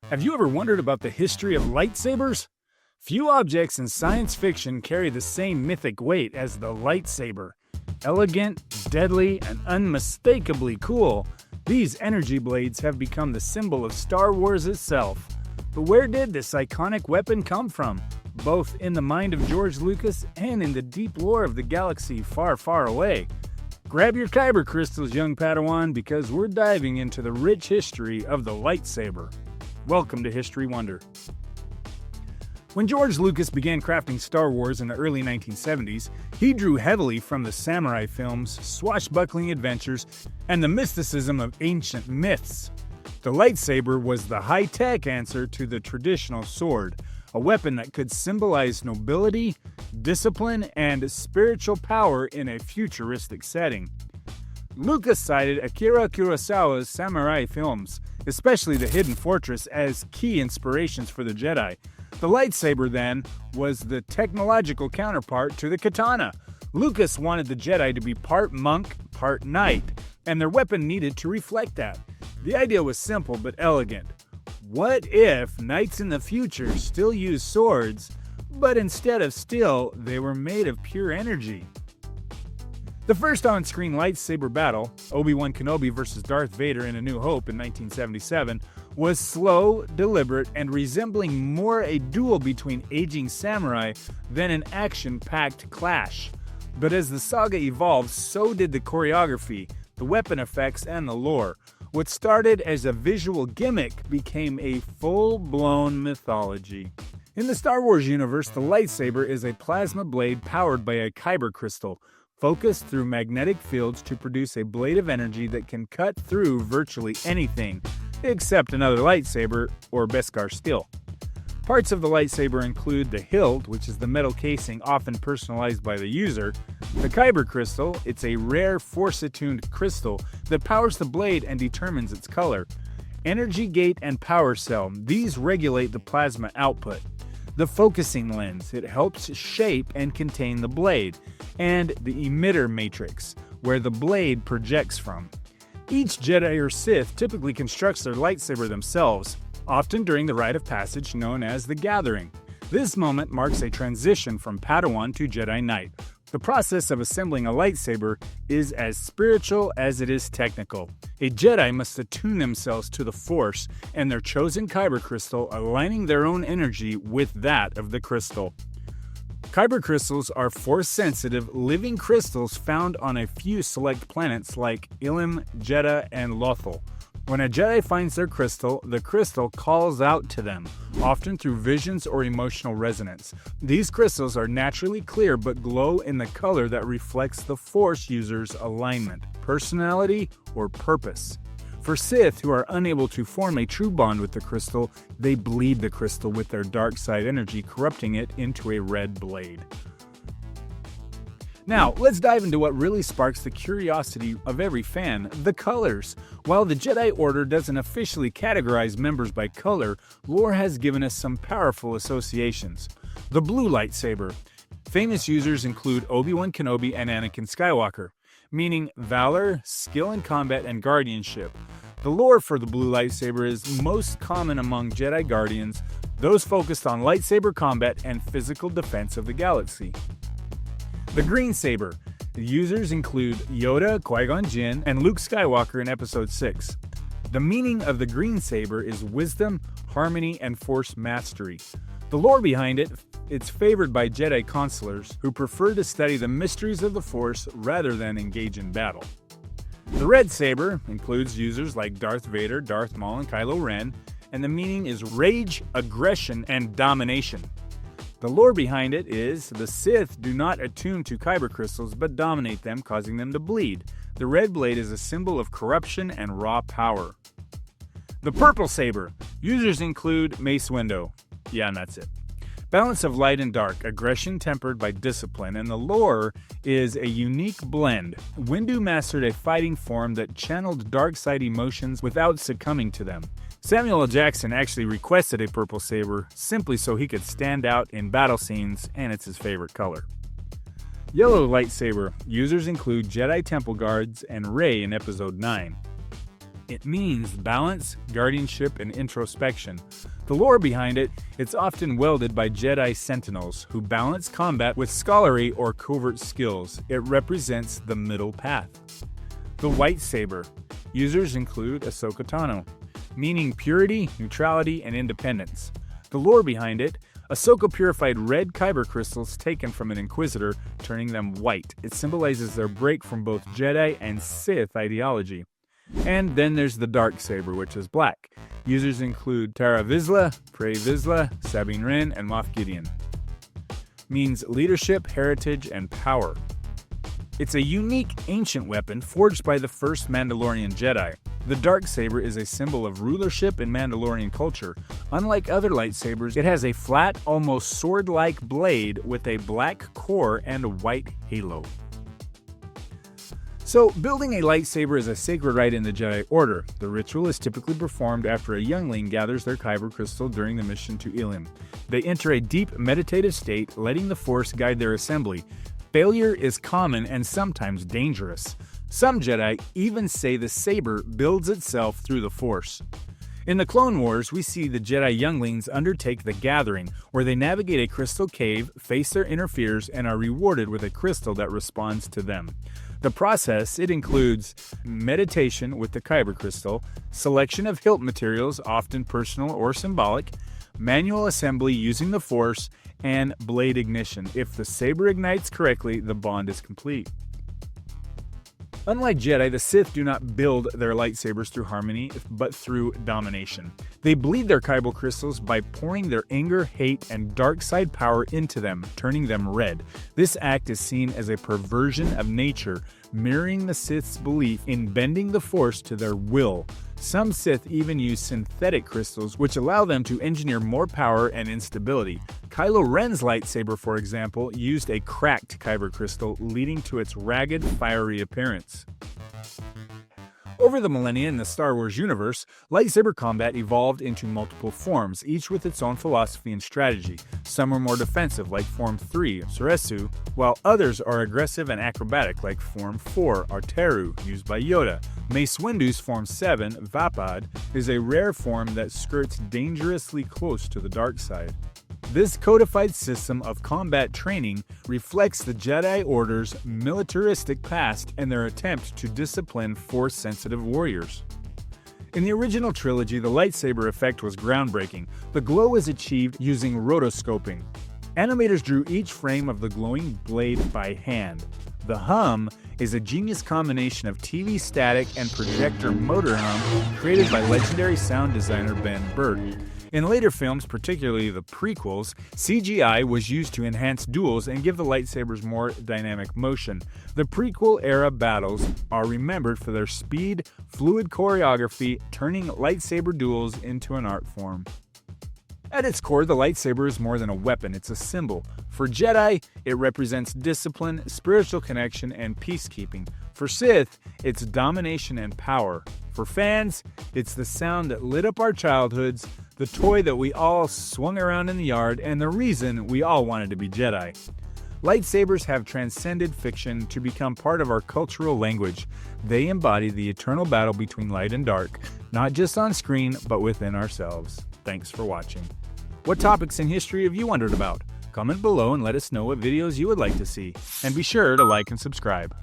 Have you ever wondered about the history of lightsabers? Few objects in science fiction carry the same mythic weight as the lightsaber. Elegant, deadly, and unmistakably cool, these energy blades have become the symbol of Star Wars itself. But where did this iconic weapon come from? Both in the mind of George Lucas and in the deep lore of the galaxy far, far away. Grab your Kyber crystals, young Padawan, because we're diving into the rich history of the lightsaber. Welcome to History Wonder. When George Lucas began crafting Star Wars in the early 1970s, he drew heavily from the samurai films, swashbuckling adventures, and the mysticism of ancient myths. The lightsaber was the high-tech answer to the traditional sword, a weapon that could symbolize nobility, discipline, and spiritual power in a futuristic setting. Lucas cited Akira Kurosawa's samurai films, especially The Hidden Fortress, as key inspirations for the Jedi. The lightsaber, then, was the technological counterpart to the katana. Lucas wanted the Jedi to be part monk, part knight, and their weapon needed to reflect that. The idea was simple but elegant. What if knights in the future still used swords, but instead of steel, they were made of pure energy? The first on-screen lightsaber battle, Obi-Wan Kenobi vs. Darth Vader in A New Hope in 1977, was slow, deliberate, and resembling more a duel between aging samurai than an action-packed clash. But as the saga evolved, so did the choreography, the weapon effects, and the lore. What started as a visual gimmick became a full-blown mythology. In the Star Wars universe, the lightsaber is a plasma blade powered by a Kyber crystal, focused through magnetic fields to produce a blade of energy that can cut through virtually anything, except another lightsaber or Beskar steel. Parts of the lightsaber include the hilt, which is the metal casing often personalized by the user, the Kyber crystal, it's a rare force-attuned crystal that powers the blade and determines its color, energy gate and power cell, these regulate the plasma output, the focusing lens, it helps shape and contain the blade, and the emitter matrix, where the blade projects from. Each Jedi or Sith typically constructs their lightsaber themselves, often during the rite of passage known as the Gathering. This moment marks a transition from Padawan to Jedi Knight. The process of assembling a lightsaber is as spiritual as it is technical. A Jedi must attune themselves to the Force and their chosen Kyber crystal, aligning their own energy with that of the crystal. Kyber crystals are Force-sensitive, living crystals found on a few select planets like Ilum, Jedha, and Lothal. When a Jedi finds their crystal, the crystal calls out to them, often through visions or emotional resonance. These crystals are naturally clear but glow in the color that reflects the Force user's alignment, personality, or purpose. For Sith who are unable to form a true bond with the crystal, they bleed the crystal with their dark side energy, corrupting it into a red blade. Now, let's dive into what really sparks the curiosity of every fan, the colors. While the Jedi Order doesn't officially categorize members by color, lore has given us some powerful associations. The blue lightsaber. Famous users include Obi-Wan Kenobi and Anakin Skywalker, meaning valor, skill in combat, and guardianship. The lore for the blue lightsaber is most common among Jedi Guardians, those focused on lightsaber combat and physical defense of the galaxy. The green saber. The users include Yoda, Qui-Gon Jinn, and Luke Skywalker in Episode 6. The meaning of the green saber is wisdom, harmony, and Force mastery. The lore behind it, it's favored by Jedi consulars who prefer to study the mysteries of the Force rather than engage in battle. The red saber includes users like Darth Vader, Darth Maul, and Kylo Ren, and the meaning is rage, aggression, and domination. The lore behind it is the Sith do not attune to Kyber crystals but dominate them, causing them to bleed. The red blade is a symbol of corruption and raw power. The purple saber. Users include Mace Windu. Yeah, and that's it. Balance of light and dark, aggression tempered by discipline, and the lore is a unique blend. Windu mastered a fighting form that channeled dark side emotions without succumbing to them. Samuel L. Jackson actually requested a purple saber simply so he could stand out in battle scenes, and it's his favorite color. Yellow lightsaber. Users include Jedi Temple Guards and Rey in Episode 9. It means balance, guardianship, and introspection. The lore behind it, it's often wielded by Jedi Sentinels, who balance combat with scholarly or covert skills. It represents the middle path. The Lightsaber. Users include Ahsoka Tano, meaning purity, neutrality, and independence. The lore behind it, Ahsoka purified red Kyber crystals taken from an Inquisitor, turning them white. It symbolizes their break from both Jedi and Sith ideology. And then there's the Dark Saber, which is black. Users include Tara Vizsla, Prey Vizsla, Sabine Wren, and Moff Gideon. Means leadership, heritage, and power. It's a unique ancient weapon forged by the first Mandalorian Jedi. The Dark Saber is a symbol of rulership in Mandalorian culture. Unlike other lightsabers, it has a flat, almost sword-like blade with a black core and a white halo. So, building a lightsaber is a sacred rite in the Jedi Order. The ritual is typically performed after a youngling gathers their Kyber crystal during the mission to Ilum. They enter a deep meditative state, letting the Force guide their assembly. Failure is common and sometimes dangerous. Some Jedi even say the saber builds itself through the Force. In the Clone Wars, we see the Jedi younglings undertake the Gathering, where they navigate a crystal cave, face their inner fears, and are rewarded with a crystal that responds to them. The process, it includes meditation with the Kyber crystal, selection of hilt materials, often personal or symbolic, manual assembly using the Force, and blade ignition. If the saber ignites correctly, the bond is complete. Unlike Jedi, the Sith do not build their lightsabers through harmony, but through domination. They bleed their Kyber crystals by pouring their anger, hate, and dark side power into them, turning them red. This act is seen as a perversion of nature, mirroring the Sith's belief in bending the Force to their will. Some Sith even use synthetic crystals, which allow them to engineer more power and instability. Kylo Ren's lightsaber, for example, used a cracked Kyber crystal, leading to its ragged, fiery appearance. Over the millennia in the Star Wars universe, lightsaber combat evolved into multiple forms, each with its own philosophy and strategy. Some are more defensive, like Form 3, Suresu, while others are aggressive and acrobatic, like Form 4, Arteru, used by Yoda. Mace Windu's Form 7, Vapad, is a rare form that skirts dangerously close to the dark side. This codified system of combat training reflects the Jedi Order's militaristic past and their attempt to discipline Force-sensitive warriors. In the original trilogy, the lightsaber effect was groundbreaking. The glow is achieved using rotoscoping. Animators drew each frame of the glowing blade by hand. The hum is a genius combination of TV static and projector motor hum created by legendary sound designer Ben Burtt. In later films, particularly the prequels, CGI was used to enhance duels and give the lightsabers more dynamic motion. The prequel-era battles are remembered for their speed, fluid choreography, turning lightsaber duels into an art form. At its core, the lightsaber is more than a weapon, it's a symbol. For Jedi, it represents discipline, spiritual connection, and peacekeeping. For Sith, it's domination and power. For fans, it's the sound that lit up our childhoods, the toy that we all swung around in the yard, and the reason we all wanted to be Jedi. Lightsabers have transcended fiction to become part of our cultural language. They embody the eternal battle between light and dark, not just on screen, but within ourselves. Thanks for watching. What topics in history have you wondered about? Comment below and let us know what videos you would like to see. And be sure to like and subscribe.